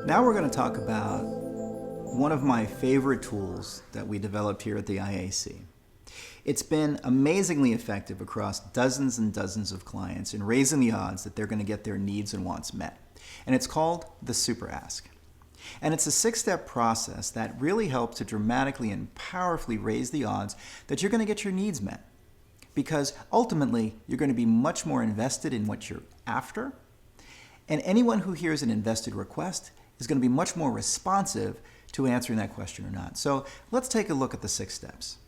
Now we're going to talk about one of my favorite tools that we developed here at the IAC. It's been amazingly effective across dozens and dozens of clients in raising the odds that they're going to get their needs and wants met. And it's called the Super Ask. And it's a 6-step process that really helps to dramatically and powerfully raise the odds that you're going to get your needs met. Because ultimately, you're going to be much more invested in what you're after. And anyone who hears an invested request is going to be much more responsive to answering that question or not. So let's take a look at the 6 steps.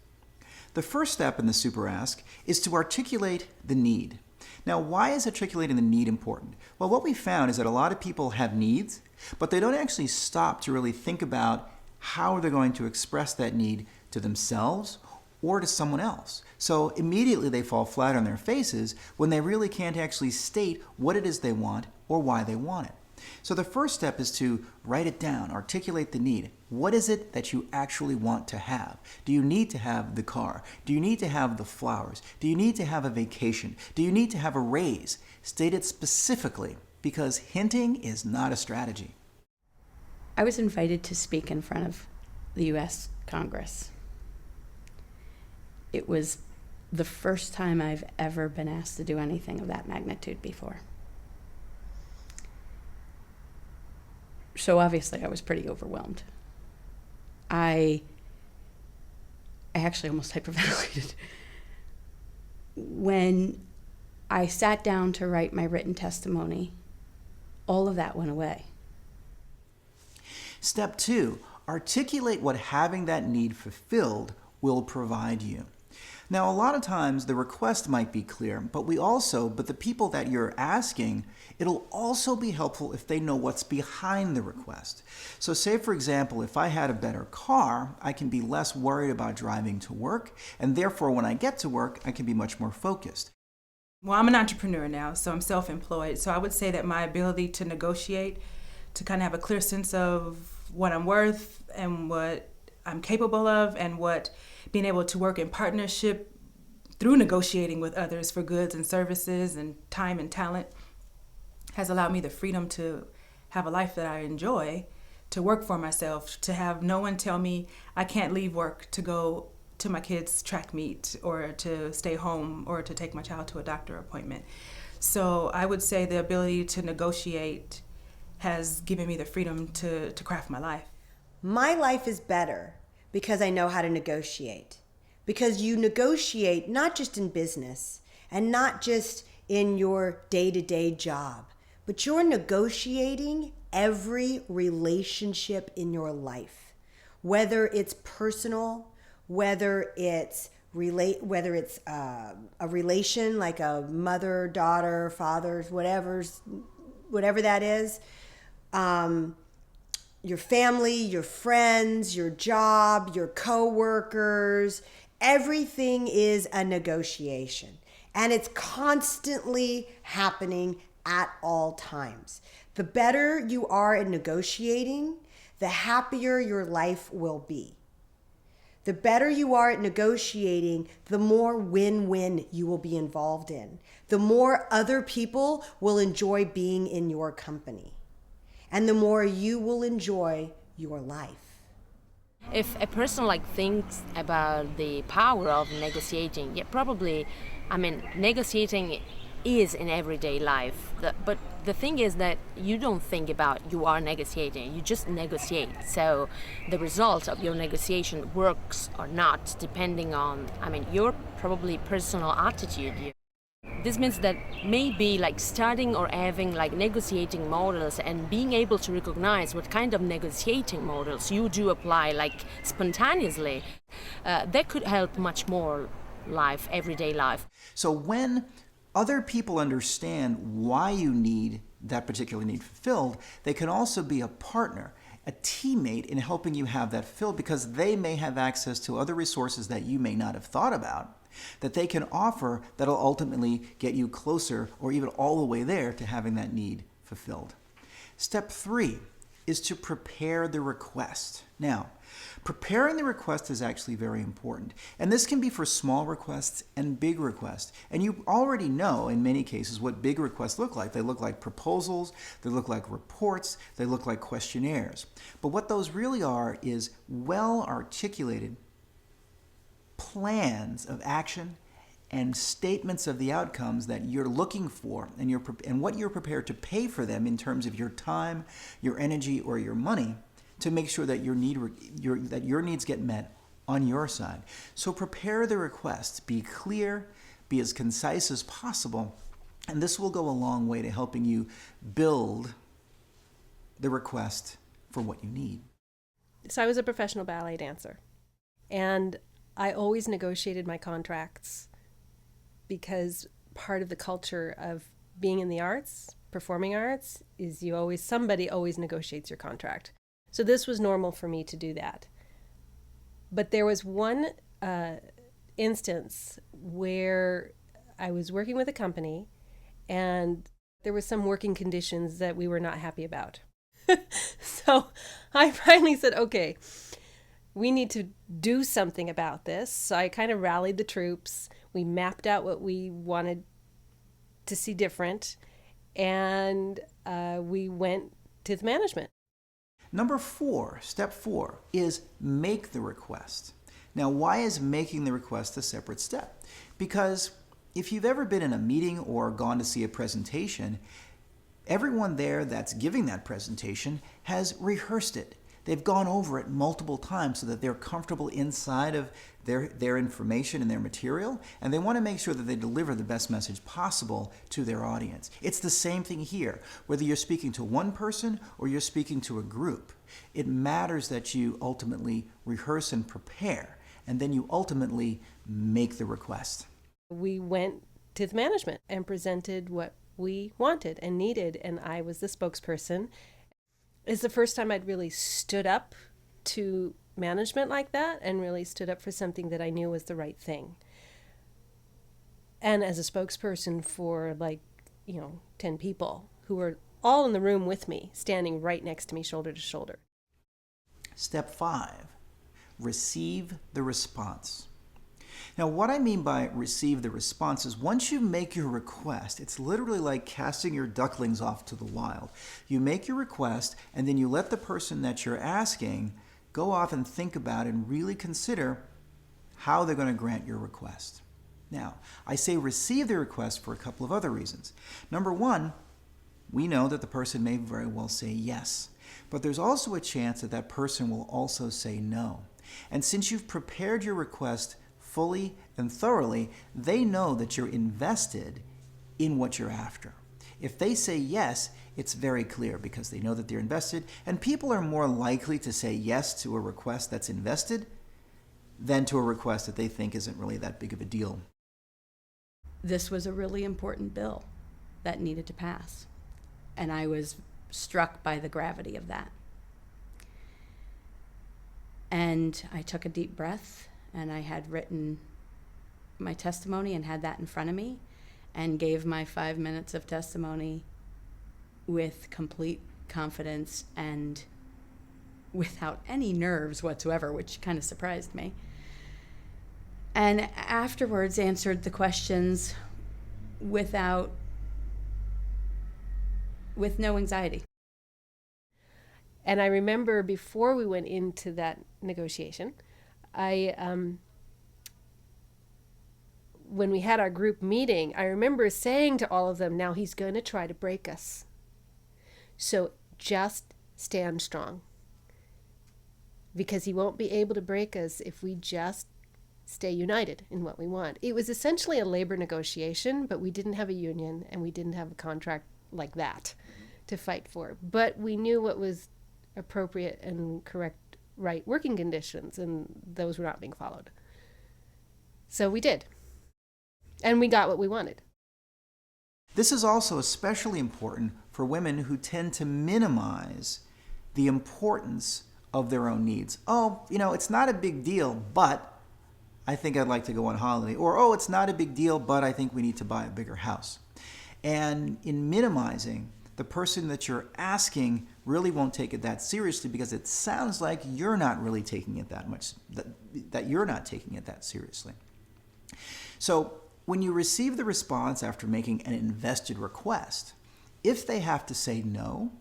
The first step in the Super Ask is to articulate the need. Now, why is articulating the need important? Well, what we found is that a lot of people have needs, but they don't actually stop to really think about how they're going to express that need to themselves or to someone else. So immediately they fall flat on their faces when they really can't actually state what it is they want or why they want it. So the first step is to write it down, articulate the need. What is it that you actually want to have? Do you need to have the car? Do you need to have the flowers? Do you need to have a vacation? Do you need to have a raise? State it specifically, because hinting is not a strategy. I was invited to speak in front of the U.S. Congress. It was the first time I've ever been asked to do anything of that magnitude before. So obviously I was pretty overwhelmed. I actually almost hyperventilated. When I sat down to write my written testimony, all of that went away. Step 2, articulate what having that need fulfilled will provide you. Now, a lot of times the request might be clear, but the people that you're asking, it'll also be helpful if they know what's behind the request. So say, for example, if I had a better car, I can be less worried about driving to work, and therefore when I get to work, I can be much more focused. Well, I'm an entrepreneur now, so I'm self-employed. So I would say that my ability to negotiate, to kind of have a clear sense of what I'm worth and what I'm capable of, and what being able to work in partnership through negotiating with others for goods and services and time and talent has allowed me the freedom to have a life that I enjoy, to work for myself, to have no one tell me I can't leave work to go to my kids' track meet or to stay home or to take my child to a doctor appointment. So I would say the ability to negotiate has given me the freedom to craft my life. My life is better because I know how to negotiate. Because you negotiate not just in business and not just in your day-to-day job, but you're negotiating every relationship in your life. Whether it's personal, whether it's a relation like a mother, daughter, father, whatever that is, your family, your friends, your job, your coworkers, everything is a negotiation. And it's constantly happening at all times. The better you are at negotiating, the happier your life will be. The better you are at negotiating, the more win-win you will be involved in. The more other people will enjoy being in your company. And the more you will enjoy your life. If a person thinks about the power of negotiating, negotiating is in everyday life. But the thing is that you don't think about you are negotiating, you just negotiate. So the result of your negotiation works or not, depending on, your probably personal attitude. This means that maybe studying or having negotiating models and being able to recognize what kind of negotiating models you do apply spontaneously, that could help much more everyday life. So when other people understand why you need that particular need fulfilled, they can also be a partner, a teammate in helping you have that filled, because they may have access to other resources that you may not have thought about, that they can offer that'll ultimately get you closer or even all the way there to having that need fulfilled. Step 3 is to prepare the request. Now, Preparing the request is actually very important. And this can be for small requests and big requests. And you already know in many cases what big requests look like. They look like proposals, they look like reports, they look like questionnaires. But what those really are is well-articulated plans of action and statements of the outcomes that you're looking for and what you're prepared to pay for them in terms of your time, your energy, or your money, to make sure that your needs get met on your side. So prepare the request. Be clear, be as concise as possible, and this will go a long way to helping you build the request for what you need. So I was a professional ballet dancer, and I always negotiated my contracts because part of the culture of being in the arts, performing arts, is somebody always negotiates your contract. So this was normal for me to do that. But there was one instance where I was working with a company and there were some working conditions that we were not happy about. So I finally said, okay, we need to do something about this. So I kind of rallied the troops. We mapped out what we wanted to see different, and we went to the management. Number 4, step 4, is make the request. Now, why is making the request a separate step? Because if you've ever been in a meeting or gone to see a presentation, everyone there that's giving that presentation has rehearsed it. They've gone over it multiple times so that they're comfortable inside of their information and their material, and they want to make sure that they deliver the best message possible to their audience. It's the same thing here. Whether you're speaking to one person or you're speaking to a group, it matters that you ultimately rehearse and prepare, and then you ultimately make the request. We went to the management and presented what we wanted and needed, and I was the spokesperson. It's the first time I'd really stood up to management like that and really stood up for something that I knew was the right thing. And as a spokesperson for 10 people who were all in the room with me, standing right next to me, shoulder to shoulder. Step 5, receive the response. Now, what I mean by receive the response is once you make your request, it's literally like casting your ducklings off to the wild. You make your request, and then you let the person that you're asking go off and think about and really consider how they're going to grant your request. Now, I say receive the request for a couple of other reasons. Number 1, we know that the person may very well say yes, but there's also a chance that that person will also say no. And since you've prepared your request fully and thoroughly, they know that you're invested in what you're after. If they say yes, it's very clear because they know that they're invested, and people are more likely to say yes to a request that's invested than to a request that they think isn't really that big of a deal. This was a really important bill that needed to pass, and I was struck by the gravity of that. And I took a deep breath, and I had written my testimony and had that in front of me and gave my 5 minutes of testimony with complete confidence and without any nerves whatsoever, which kind of surprised me. And afterwards answered the questions with no anxiety. And I remember before we went into that negotiation, when we had our group meeting, I remember saying to all of them, now he's going to try to break us. So just stand strong, because he won't be able to break us if we just stay united in what we want. It was essentially a labor negotiation, but we didn't have a union and we didn't have a contract like that to fight for. But we knew what was appropriate and correct, right working conditions, and those were not being followed. So we did. And we got what we wanted. This is also especially important for women who tend to minimize the importance of their own needs. Oh, it's not a big deal, but I think I'd like to go on holiday. Or, oh, it's not a big deal, but I think we need to buy a bigger house. And in minimizing, the person that you're asking really won't take it that seriously because it sounds like you're not really taking it that much, that you're not taking it that seriously. So when you receive the response after making an invested request, if they have to say no,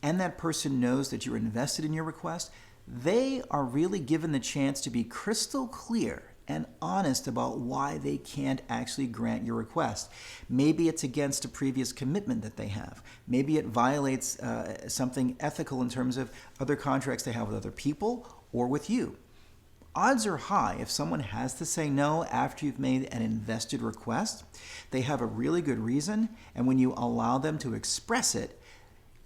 and that person knows that you're invested in your request, they are really given the chance to be crystal clear and honest about why they can't actually grant your request. Maybe it's against a previous commitment that they have. Maybe it violates something ethical in terms of other contracts they have with other people or with you. Odds are high if someone has to say no after you've made an invested request, they have a really good reason, and when you allow them to express it,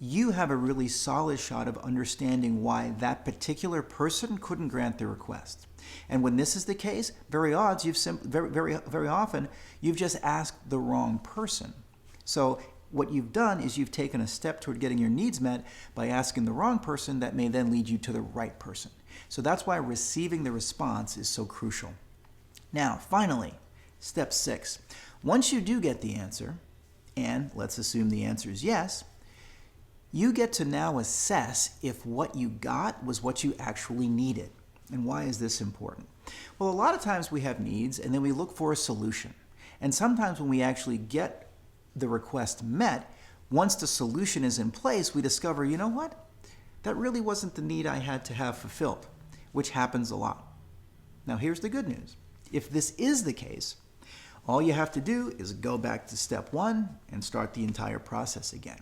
you have a really solid shot of understanding why that particular person couldn't grant the request. And when this is the case, very often you've just asked the wrong person. So what you've done is you've taken a step toward getting your needs met by asking the wrong person that may then lead you to the right person. So that's why receiving the response is so crucial. Now, finally, step 6. Once you do get the answer, and let's assume the answer is yes, you get to now assess if what you got was what you actually needed. And why is this important? Well, a lot of times we have needs and then we look for a solution. And sometimes when we actually get the request met, once the solution is in place, we discover, you know what? That really wasn't the need I had to have fulfilled, which happens a lot. Now, here's the good news. If this is the case, all you have to do is go back to step 1 and start the entire process again.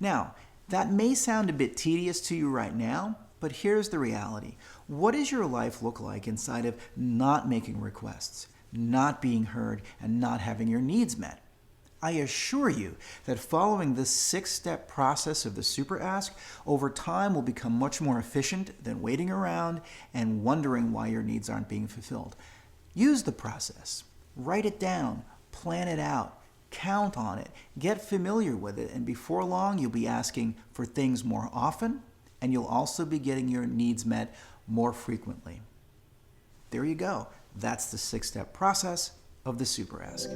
Now, that may sound a bit tedious to you right now, but here's the reality. What does your life look like inside of not making requests, not being heard, and not having your needs met? I assure you that following this 6-step process of the Super Ask over time will become much more efficient than waiting around and wondering why your needs aren't being fulfilled. Use the process. Write it down. Plan it out. Count on it. Get familiar with it. And before long, you'll be asking for things more often, and you'll also be getting your needs met more frequently. There you go. That's the 6-step process of the Super Ask.